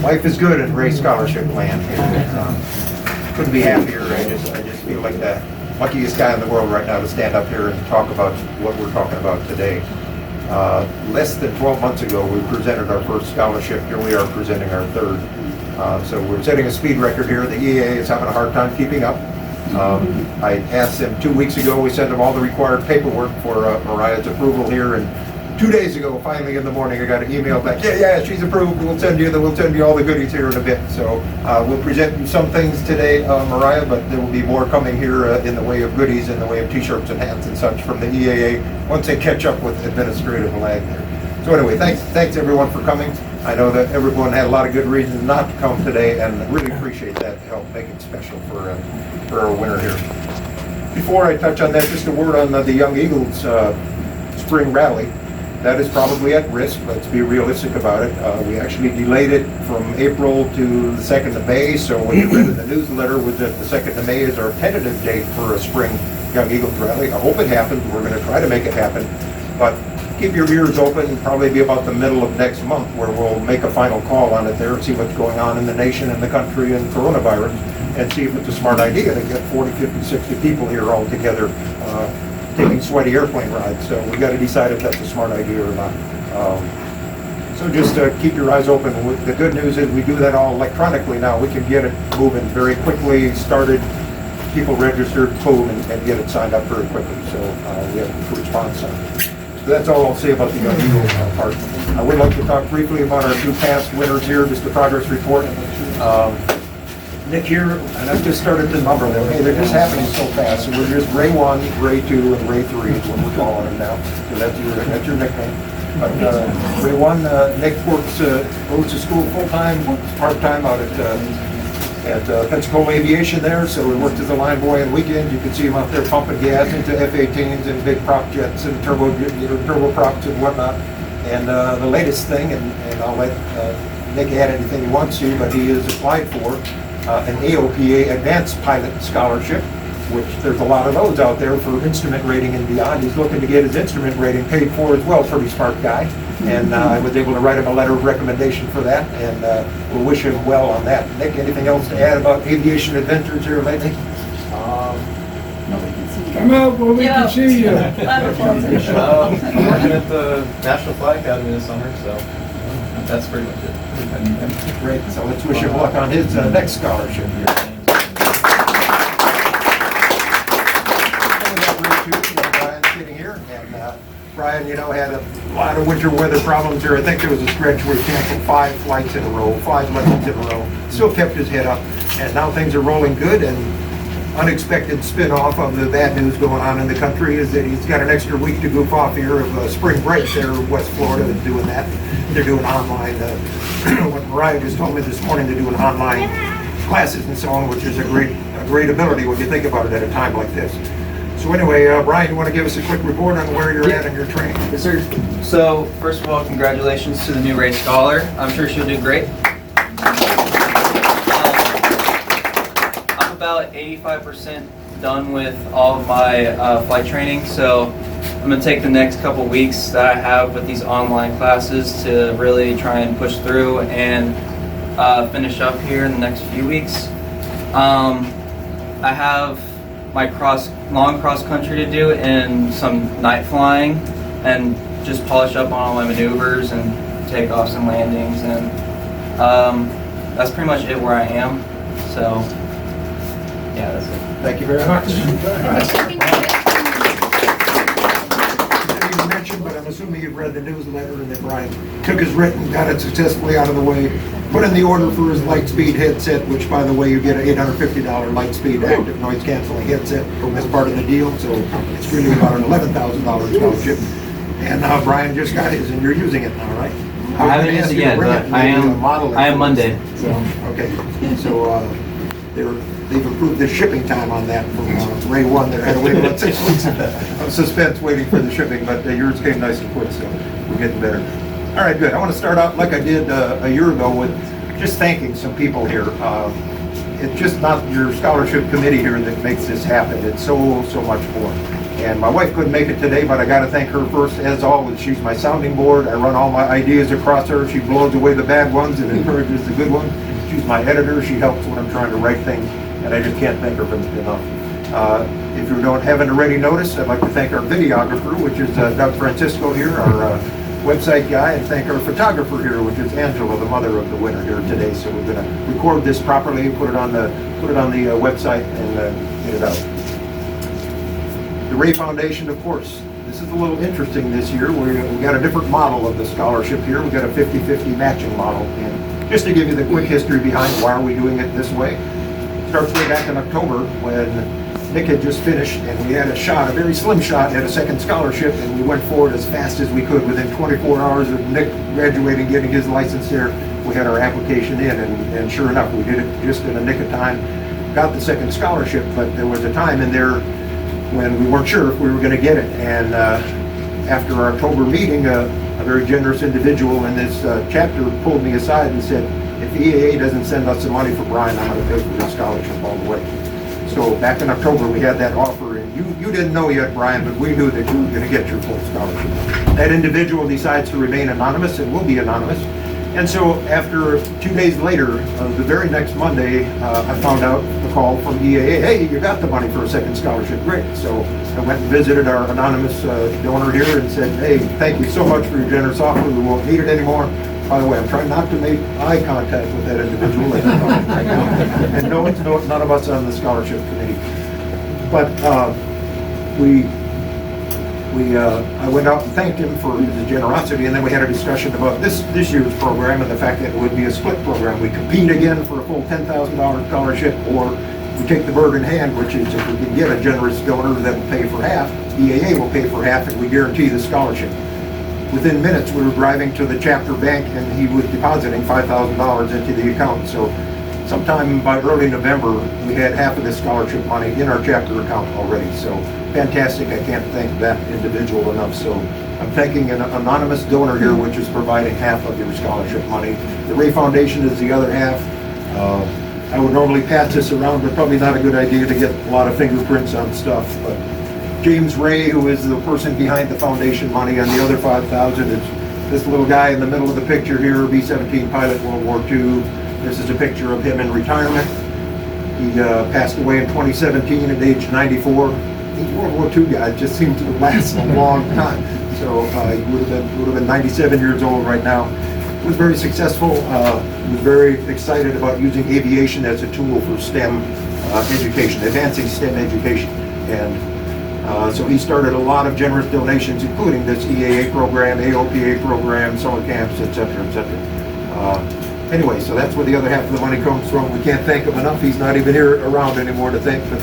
Life is good in race scholarship land here. Couldn't be happier. I just feel like the luckiest guy in the world right now to stand up here and talk about what we're talking about today. Less than 12 months ago, we presented our first scholarship. Here we are presenting our third. So we're setting a speed record here. The EAA is having a hard time keeping up. I asked them 2 weeks ago, we sent them all the required paperwork for Mariah's approval here, and 2 days ago, finally in the morning, I got an email back, yeah, she's approved, we'll send you all the goodies here in a bit. So we'll present you some things today, Mariah, but there will be more coming here in the way of goodies, in the way of t-shirts and hats and such from the EAA, once they catch up with administrative lag there. So anyway, thanks everyone for coming. I know that everyone had a lot of good reasons not to come today, and really appreciate that to help make it special for our winner here. Before I touch on that, just a word on the Young Eagles spring rally. That is probably at risk. Let's be realistic about it. We actually delayed it from April to the 2nd of May, so what you read in the newsletter was that the 2nd of May is our tentative date for a spring Young Eagles rally. I hope it happens. We're going to try to make it happen, but keep your ears open. Probably be about the middle of next month where we'll make a final call on it there and see what's going on in the nation and the country and coronavirus, and see if it's a smart idea to get 40, 50, 60 people here all together taking sweaty airplane rides. So we got to decide if that's a smart idea or not. So just keep your eyes open. The good news is we do that all electronically now. We can get it moving very quickly, started, people registered, boom, and get it signed up very quickly. So we have a response on it. So that's all I'll say about the Young Eagle part. I would like to talk briefly about our 2 past winners here, just a progress report. Nick here, and I've just started to number them. Hey, they're just happening so fast. So we're just Ray 1, Ray 2, and Ray 3 is what we're calling them now. So that's your nickname. But Ray 1, Nick goes to school full-time, part-time out at Pensacola Aviation there. So he worked as a line boy on weekends. You can see him out there pumping gas into F-18s and big prop jets and turboprops and whatnot. And the latest thing, and I'll let Nick add anything he wants to, but he has applied for an AOPA Advanced Pilot Scholarship, which there's a lot of those out there for instrument rating and beyond. He's looking to get his instrument rating paid for as well, pretty smart guy. And I was able to write him a letter of recommendation for that, and we'll wish him well on that. Nick, anything else to add about aviation adventures here lately? Come out where we can see you. I'm working at the National Flight Academy this summer, so that's pretty much it. Great, so let's wish him luck on his next scholarship here. Brian's sitting here, and Brian, had a lot of winter weather problems here. I think there was a stretch where he canceled 5 flights in a row, 5 lessons in a row. Still kept his head up, and now things are rolling good. And unexpected spin-off of the bad news going on in the country is that he's got an extra week to goof off here of spring break there in West Florida. Is doing that. They're doing online, what Mariah just told me this morning, they're doing online classes and so on, which is a great ability when you think about it at a time like this. So anyway, Brian, you want to give us a quick report on where you're at in your training? Yes, sir. So first of all, congratulations to the new race scholar. I'm sure she'll do great. About 85% done with all of my flight training, so I'm going to take the next couple weeks that I have with these online classes to really try and push through and finish up here in the next few weeks. I have my long cross country to do and some night flying, and just polish up on all my maneuvers and takeoffs and landings, and that's pretty much it where I am. So yeah, that's it. Thank you very much. You mentioned, but I'm assuming you've read the newsletter and that Brian took his written, got it successfully out of the way, put in the order for his Lightspeed headset, which, by the way, you get an $850 Lightspeed active noise canceling headset as part of the deal. So it's really about an $11,000 scholarship. And now Brian just got his, and you're using it now, right? I haven't used it yet, but I am Monday. So okay, so they've improved the shipping time on that from Ray 1. They had to wait about 6 weeks of suspense waiting for the shipping, but yours came nice and quick, so we're getting better. All right, good. I want to start out like I did a year ago with just thanking some people here. It's just not your scholarship committee here that makes this happen. It's so much more. And my wife couldn't make it today, but I got to thank her first, as always. She's my sounding board. I run all my ideas across her. She blows away the bad ones and encourages the good ones. She's my editor. She helps when I'm trying to write things, and I just can't thank her enough. If you haven't already noticed, I'd like to thank our videographer, which is Doug Francisco here, our website guy, and thank our photographer here, which is Angela, the mother of the winner here today. So we're going to record this properly, put it on the website, and get it out. The Ray Foundation, of course. This is a little interesting this year. We got a different model of the scholarship here. We got a 50-50 matching model. And just to give you the quick history behind why are we doing it this way, it starts way back in October when Nick had just finished, and we had a very slim shot at a second scholarship, and we went forward as fast as we could. Within 24 hours of Nick graduating, getting his license there, we had our application in, and sure enough, we did it just in a nick of time. Got the second scholarship, but there was a time in there when we weren't sure if we were going to get it. And after our October meeting, a very generous individual in this chapter pulled me aside and said, if EAA doesn't send us the money for Brian, I'm going to pay for his scholarship all the way. So back in October, we had that offer, and you didn't know yet, Brian, but we knew that you were going to get your full scholarship. That individual decides to remain anonymous and will be anonymous. And so after 2 days later, the very next Monday, I found out a call from EAA, hey, you got the money for a second scholarship, great. So I went and visited our anonymous donor here and said, hey, thank you so much for your generous offer, we won't need it anymore. By the way, I'm trying not to make eye contact with that individual. And no, it's none of us on the scholarship committee. But I went out and thanked him for his generosity, and then we had a discussion about this year's program and the fact that it would be a split program. We compete again for a full $10,000 scholarship, or we take the bird in hand, which is if we can get a generous donor that will pay for half, EAA will pay for half, and we guarantee the scholarship. Within minutes, we were driving to the chapter bank, and he was depositing $5,000 into the account. So sometime by early November, we had half of the scholarship money in our chapter account already. So fantastic. I can't thank that individual enough. So I'm thanking an anonymous donor here, which is providing half of your scholarship money. The Ray Foundation is the other half. I would normally pass this around, but probably not a good idea to get a lot of fingerprints on stuff. But James Ray, who is the person behind the foundation money, and the other $5,000 is this little guy in the middle of the picture here, B-17 pilot, World War II. This is a picture of him in retirement. He passed away in 2017 at age 94. These World War II guys just seem to last a long time. So he would have been 97 years old right now. He was very successful. He was very excited about using aviation as a tool for STEM education, advancing STEM education. And so he started a lot of generous donations, including this EAA program, AOPA program, summer camps, et cetera, et cetera. Anyway, so that's where the other half of the money comes from. We can't thank him enough. He's not even here around anymore to thank, but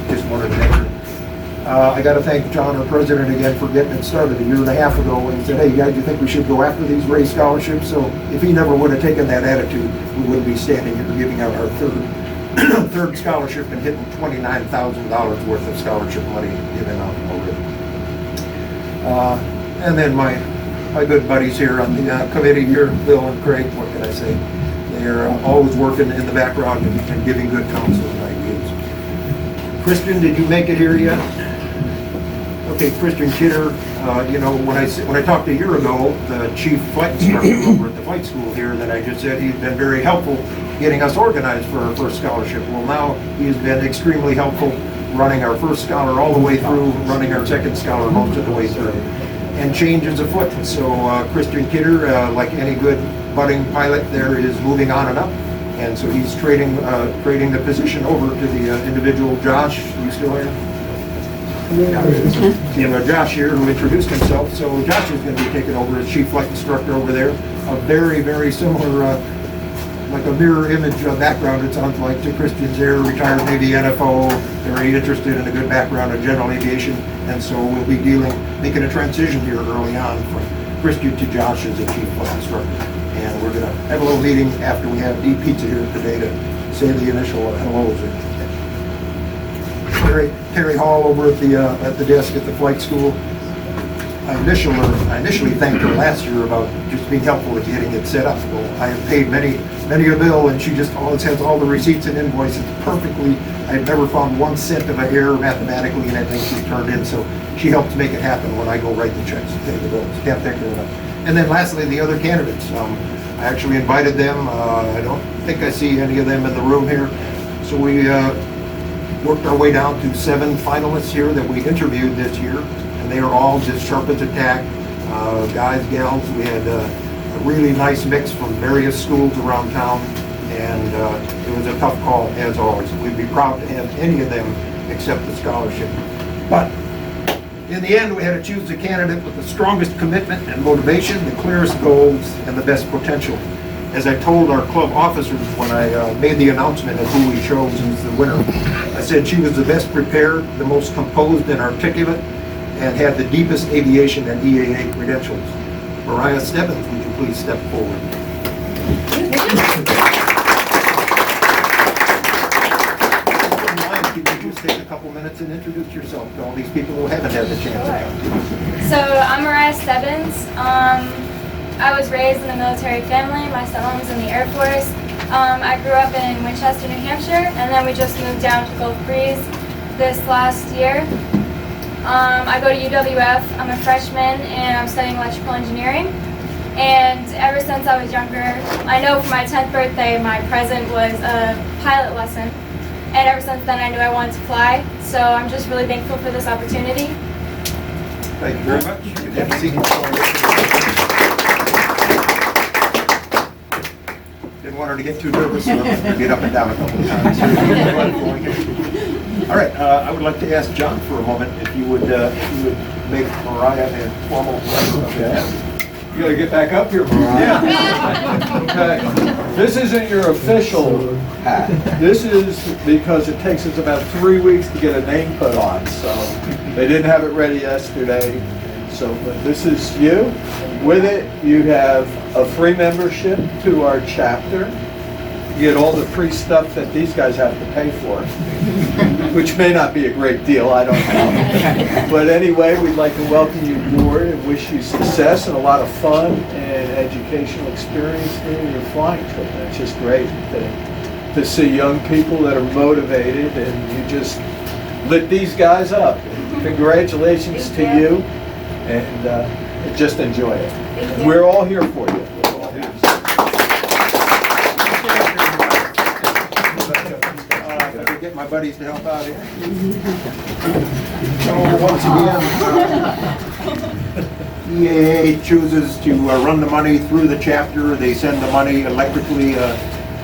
just wanted to mention. I got to thank John, our president, again for getting it started a year and a half ago when he said, hey, guys, you think we should go after these Ray scholarships? So if he never would have taken that attitude, we wouldn't be standing here giving out our third scholarship and hitting $29,000 worth of scholarship money given out already. And then my good buddies here on the committee here, Bill and Craig, what can I say? They're always working in the background and giving good counsel and ideas. Christian, did you make it here yet? Okay, Christian Kidder, when I talked a year ago, the chief flight instructor over at the flight school here, that I just said he'd been very helpful getting us organized for our first scholarship. Well, now he has been extremely helpful running our first scholar all the way through, running our second scholar most of the way through. And change is afoot. So Christian Kidder, like any good budding pilot there, is moving on and up. And so he's trading the position over to the individual Josh. You still here? Yeah. Josh here, who introduced himself. So Josh is going to be taking over as chief flight instructor over there. A very, very similar, like a mirror image background, it sounds like, to Christian's there, retired Navy NFO, very interested in a good background in general aviation. And so we'll be making a transition here early on from Christian to Josh as a chief flight instructor. And we're going to have a little meeting after we have Deep Pizza here today to say the initial hellos. Terry Hall over at the desk at the flight school. I initially thanked her last year about just being helpful with getting it set up. Well, I have paid many many a bill, and she just always has all the receipts and invoices perfectly. I've never found 1 cent of an error mathematically in anything she's turned in, so she helps make it happen when I go write the checks and pay the bills. Can't thank her enough. And then lastly, the other candidates. I actually invited them. I don't think I see any of them in the room here. So we worked our way down to 7 finalists here that we interviewed this year, and they are all just sharp as a tack. Guys, gals, we had a really nice mix from various schools around town, and it was a tough call as always. We'd be proud to have any of them accept the scholarship. But in the end, we had to choose the candidate with the strongest commitment and motivation, the clearest goals, and the best potential. As I told our club officers when I made the announcement of who we chose as the winner, I said she was the best prepared, the most composed and articulate, and had the deepest aviation and EAA credentials. Mariah Stebbins, would you please step forward? Could you just take a couple minutes and introduce yourself to all these people who haven't had the chance to come to you? So I'm Mariah Stebbins. I was raised in a military family. My stepmom was in the Air Force. I grew up in Winchester, New Hampshire, and then we just moved down to Gulf Breeze this last year. I go to UWF. I'm a freshman and I'm studying electrical engineering. And ever since I was younger, I know for my 10th birthday, my present was a pilot lesson. And ever since then, I knew I wanted to fly. So I'm just really thankful for this opportunity. Thank you very much. Have a seat. Didn't want her to get too nervous, so we'll get up and down a couple of times. All right, I would like to ask John for a moment if you would make Mariah a formal welcome. You gotta get back up here, Mariah. Yeah. Okay. This isn't your official hat. This is because it takes us about 3 weeks to get a name put on, so they didn't have it ready yesterday. So, but this is you. With it, you have a free membership to our chapter. You get all the free stuff that these guys have to pay for, which may not be a great deal, I don't know. But anyway, we'd like to welcome you aboard and wish you success and a lot of fun and educational experience during your flying trip. And it's just great to see young people that are motivated, and you just lit these guys up. Congratulations to you, and just enjoy it. We're all here for you. Get my buddies to help out here. So once again, EAA chooses to run the money through the chapter. They send the money electrically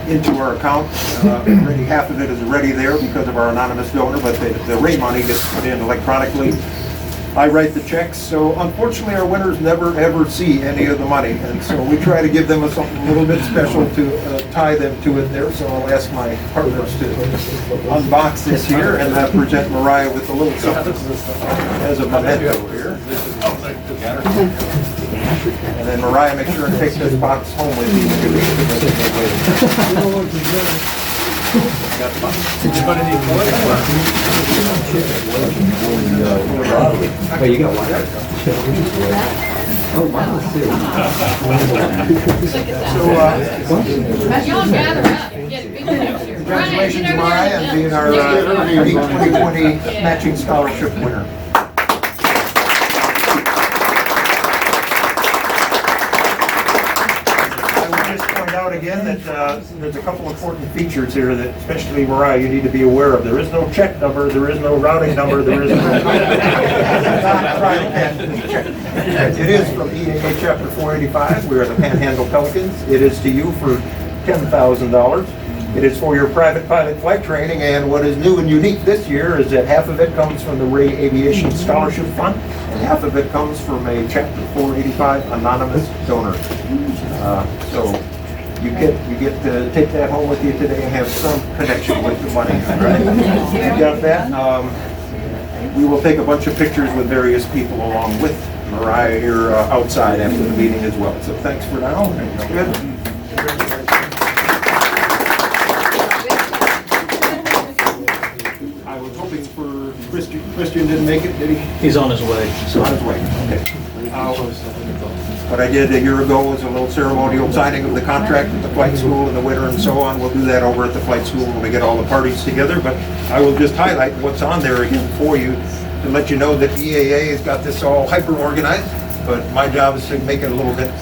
into our account. Already half of it is already there because of our anonymous donor, but the rate money gets put in electronically. I write the checks, so unfortunately our winners never ever see any of the money, and so we try to give them something a little bit special to tie them to it there. So I'll ask my partners to unbox this here and present Mariah with a little something as a memento here. And then Mariah, make sure and take this box home with you. Oh, you got one. Oh, wow. Y'all gather up and get big picture. Congratulations, Mariah, and being our 2020 matching scholarship winner. Again, that there's a couple important features here that, especially Mariah, you need to be aware of. There is no check number, there is no routing number, there is no... It is from EAA Chapter 485. We are the Panhandle Pelicans. It is to you for $10,000. It is for your private pilot flight training, and what is new and unique this year is that half of it comes from the Ray Aviation Scholarship Fund, and half of it comes from a Chapter 485 anonymous donor. So you get to take that home with you today and have some connection with the money. Right? You got that? We will take a bunch of pictures with various people along with Mariah here outside after the meeting as well. So thanks for now. Good. I was hoping for Christian. Christian didn't make it, did he? He's on his way. He's on his way. Okay. What I did a year ago was a little ceremonial signing of the contract with the flight school in the winter and so on. We'll do that over at the flight school when we get all the parties together, but I will just highlight what's on there again for you to let you know that EAA has got this all hyper-organized, but my job is to make it a little bit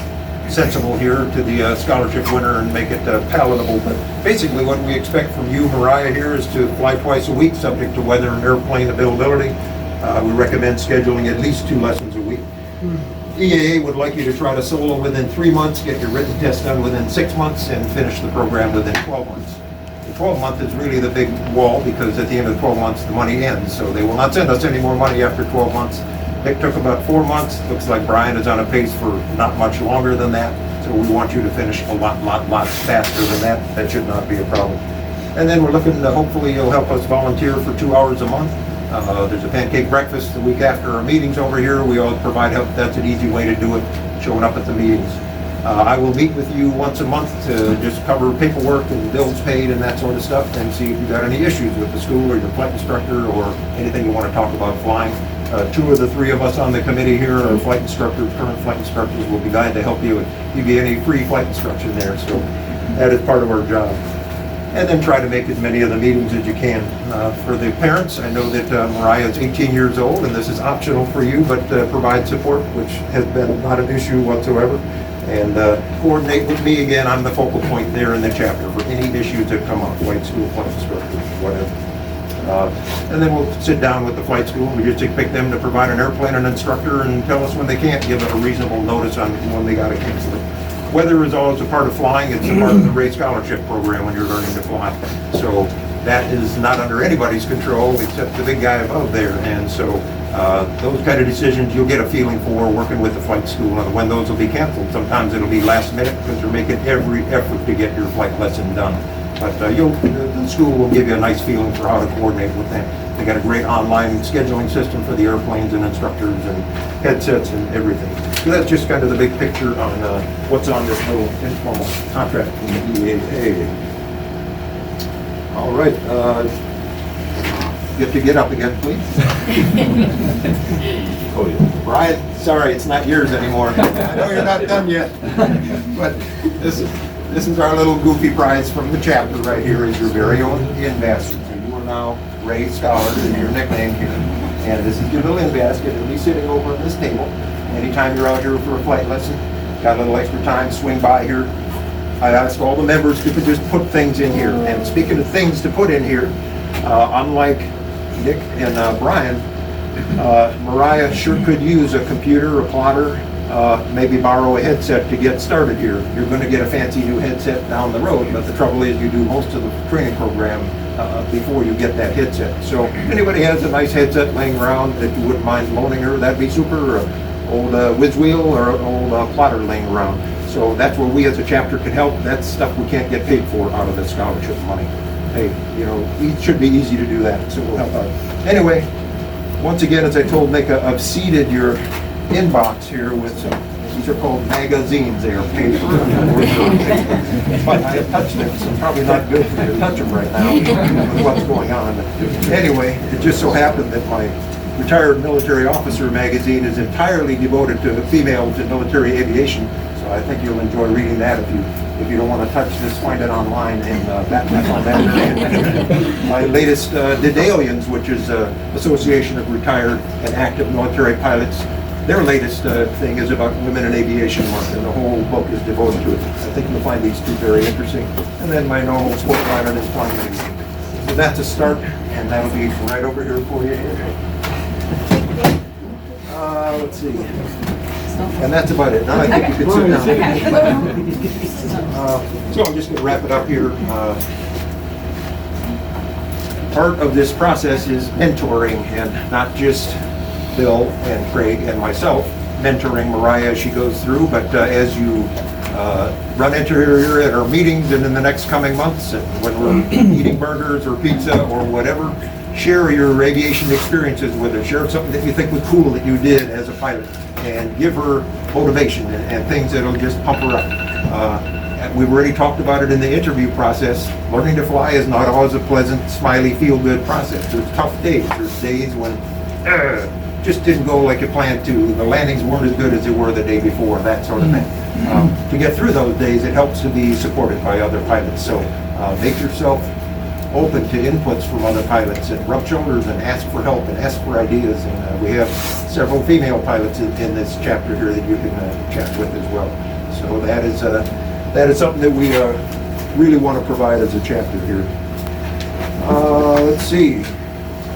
sensible here to the scholarship winner and make it palatable. But basically what we expect from you, Mariah, here is to fly twice a week, subject to weather and airplane availability. We recommend scheduling at least 2 lessons a week. EAA would like you to try to solo within 3 months, get your written test done within 6 months, and finish the program within 12 months. The 12 month is really the big wall, because at the end of the 12 months the money ends, so they will not send us any more money after 12 months. It took about 4 months. Looks like Brian is on a pace for not much longer than that, so we want you to finish a lot faster than that. That should not be a problem. And then we're looking to, hopefully you'll help us volunteer for 2 hours a month. There's a pancake breakfast the week after our meetings over here. We all provide help. That's an easy way to do it, showing up at the meetings. I will meet with you once a month to just cover paperwork and bills paid and that sort of stuff, and see if you've got any issues with the school or your flight instructor or anything you want to talk about flying. 2 of the 3 of us on the committee here are flight instructors, current flight instructors. Will be glad to help you and give you any free flight instruction there. So that is part of our job. And then try to make as many of the meetings as you can. For the parents, I know that Mariah is 18 years old, and this is optional for you, but provide support, which has been not an issue whatsoever. And coordinate with me again. I'm the focal point there in the chapter for any issues that come up, flight school, flight instructor, whatever. And then we'll sit down with the flight school. We just expect them to provide an airplane and instructor and tell us when they can't, give a reasonable notice on when they got to cancel it. Weather is always a part of flying. It's a part of the Ray Scholarship program when you're learning to fly. So that is not under anybody's control except the big guy above there. And so those kind of decisions you'll get a feeling for working with the flight school and when those will be canceled. Sometimes it'll be last minute because they're making every effort to get your flight lesson done. But the school will give you a nice feeling for how to coordinate with them. They got a great online scheduling system for the airplanes and instructors and headsets and everything. So that's just kind of the big picture on what's on this little informal contract from the EAA. All right, you have to get up again, please. Oh, yeah. Brian, sorry, it's not yours anymore. I know you're not done yet, but this is our little goofy prize from the chapter right here. Is your very own in basket. So you are now Ray Scholar, is your nickname here. And this is your little in basket. It'll be sitting over on this table. Anytime you're out here for a flight lesson, got a little extra time, swing by here. I ask all the members to just put things in here. And speaking of things to put in here, unlike Nick and Brian, Mariah sure could use a computer, a plotter, maybe borrow a headset to get started here. You're going to get a fancy new headset down the road, but the trouble is you do most of the training program before you get that headset. So if anybody has a nice headset laying around that you wouldn't mind loaning her, that'd be super. Or an old whiz wheel or an old plotter laying around. So that's where we as a chapter can help. That's stuff we can't get paid for out of the scholarship money. Hey, it should be easy to do that, so we'll help out. Anyway, once again, as I told Nick, I've seeded your inbox here with some, these are called magazines. They are paper. But I have touched them, so it's probably not good for you to touch them right now with what's going on. Anyway, it just so happened that my Retired Military Officer magazine is entirely devoted to female to military aviation. So I think you'll enjoy reading that if you don't want to touch this, find it online and Batman on that. My latest Dedalians, which is Association of Retired and Active Military Pilots, their latest thing is about Women in Aviation Month, and the whole book is devoted to it. I think you'll find these two very interesting. And then my normal sport pilot and flying magazine. So that's a start, and that'll be right over here for you here. Let's see. And that's about it. Now I think you can sit down. So I'm just going to wrap it up here. Part of this process is mentoring, and not just Bill and Craig and myself mentoring Mariah as she goes through, but as you run into her here at our meetings and in the next coming months, and when we're eating burgers or pizza or whatever, share your aviation experiences with her. Share something that you think was cool that you did as a pilot, and give her motivation and things that'll just pump her up. We've already talked about it in the interview process. Learning to fly is not always a pleasant, smiley, feel-good process. There's tough days. There's days when just didn't go like you planned to. The landings weren't as good as they were the day before, that sort of thing. To get through those days, it helps to be supported by other pilots. So make yourself open to inputs from other pilots and rub shoulders and ask for help and ask for ideas. And we have several female pilots in this chapter here that you can chat with as well. So that is something that we really want to provide as a chapter here. Let's see.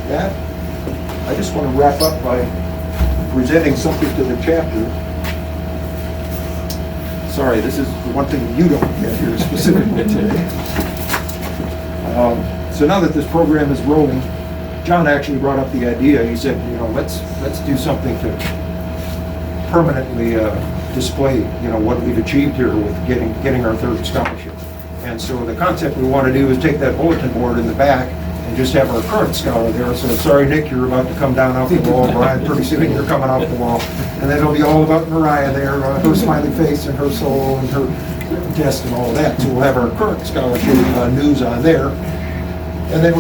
That I just want to wrap up by presenting something to the chapter. Sorry, this is one thing you don't get here specifically today. So now that this program is rolling, John actually brought up the idea. He said, you know, let's do something to permanently display, you know, what we've achieved here with getting our third scholarship. And so the concept we want to do is take that bulletin board in the back and just have our current scholar there. So sorry, Nick, you're about to come down off the wall. Brian, pretty soon you're coming off the wall. And then it'll be all about Mariah there, her smiley face and her soul and her test and all of that. So we'll have our current scholarship news on there. And then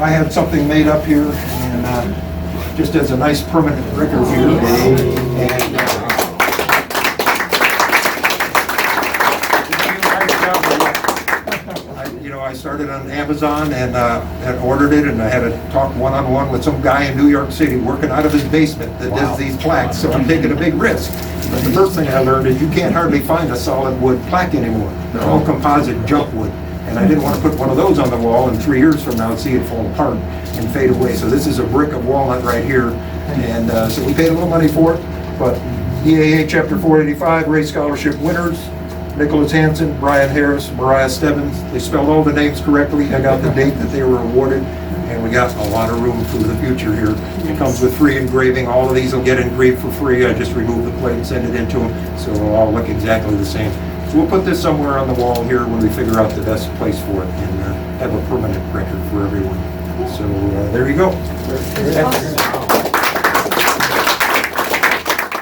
I had something made up here, and just as a nice permanent record here. And I started on Amazon and ordered it, and I had to talk one-on-one with some guy in New York City working out of his basement that does these plaques, so I'm taking a big risk. But the first thing I learned is you can't hardly find a solid wood plaque anymore. They're all composite junk wood, and I didn't want to put one of those on the wall and 3 years from now and see it fall apart and fade away. So this is a brick of walnut right here, and so we paid a little money for it, but EAA Chapter 485 Race Scholarship winners: Nicholas Hansen, Brian Harris, Mariah Stebbins. They spelled all the names correctly. I got the date that they were awarded, and we got a lot of room for the future here. It comes with free engraving. All of these will get engraved for free. I just remove the plate and send it into them, so it'll all look exactly the same. So we'll put this somewhere on the wall here when we figure out the best place for it, and have a permanent record for everyone. So there you go.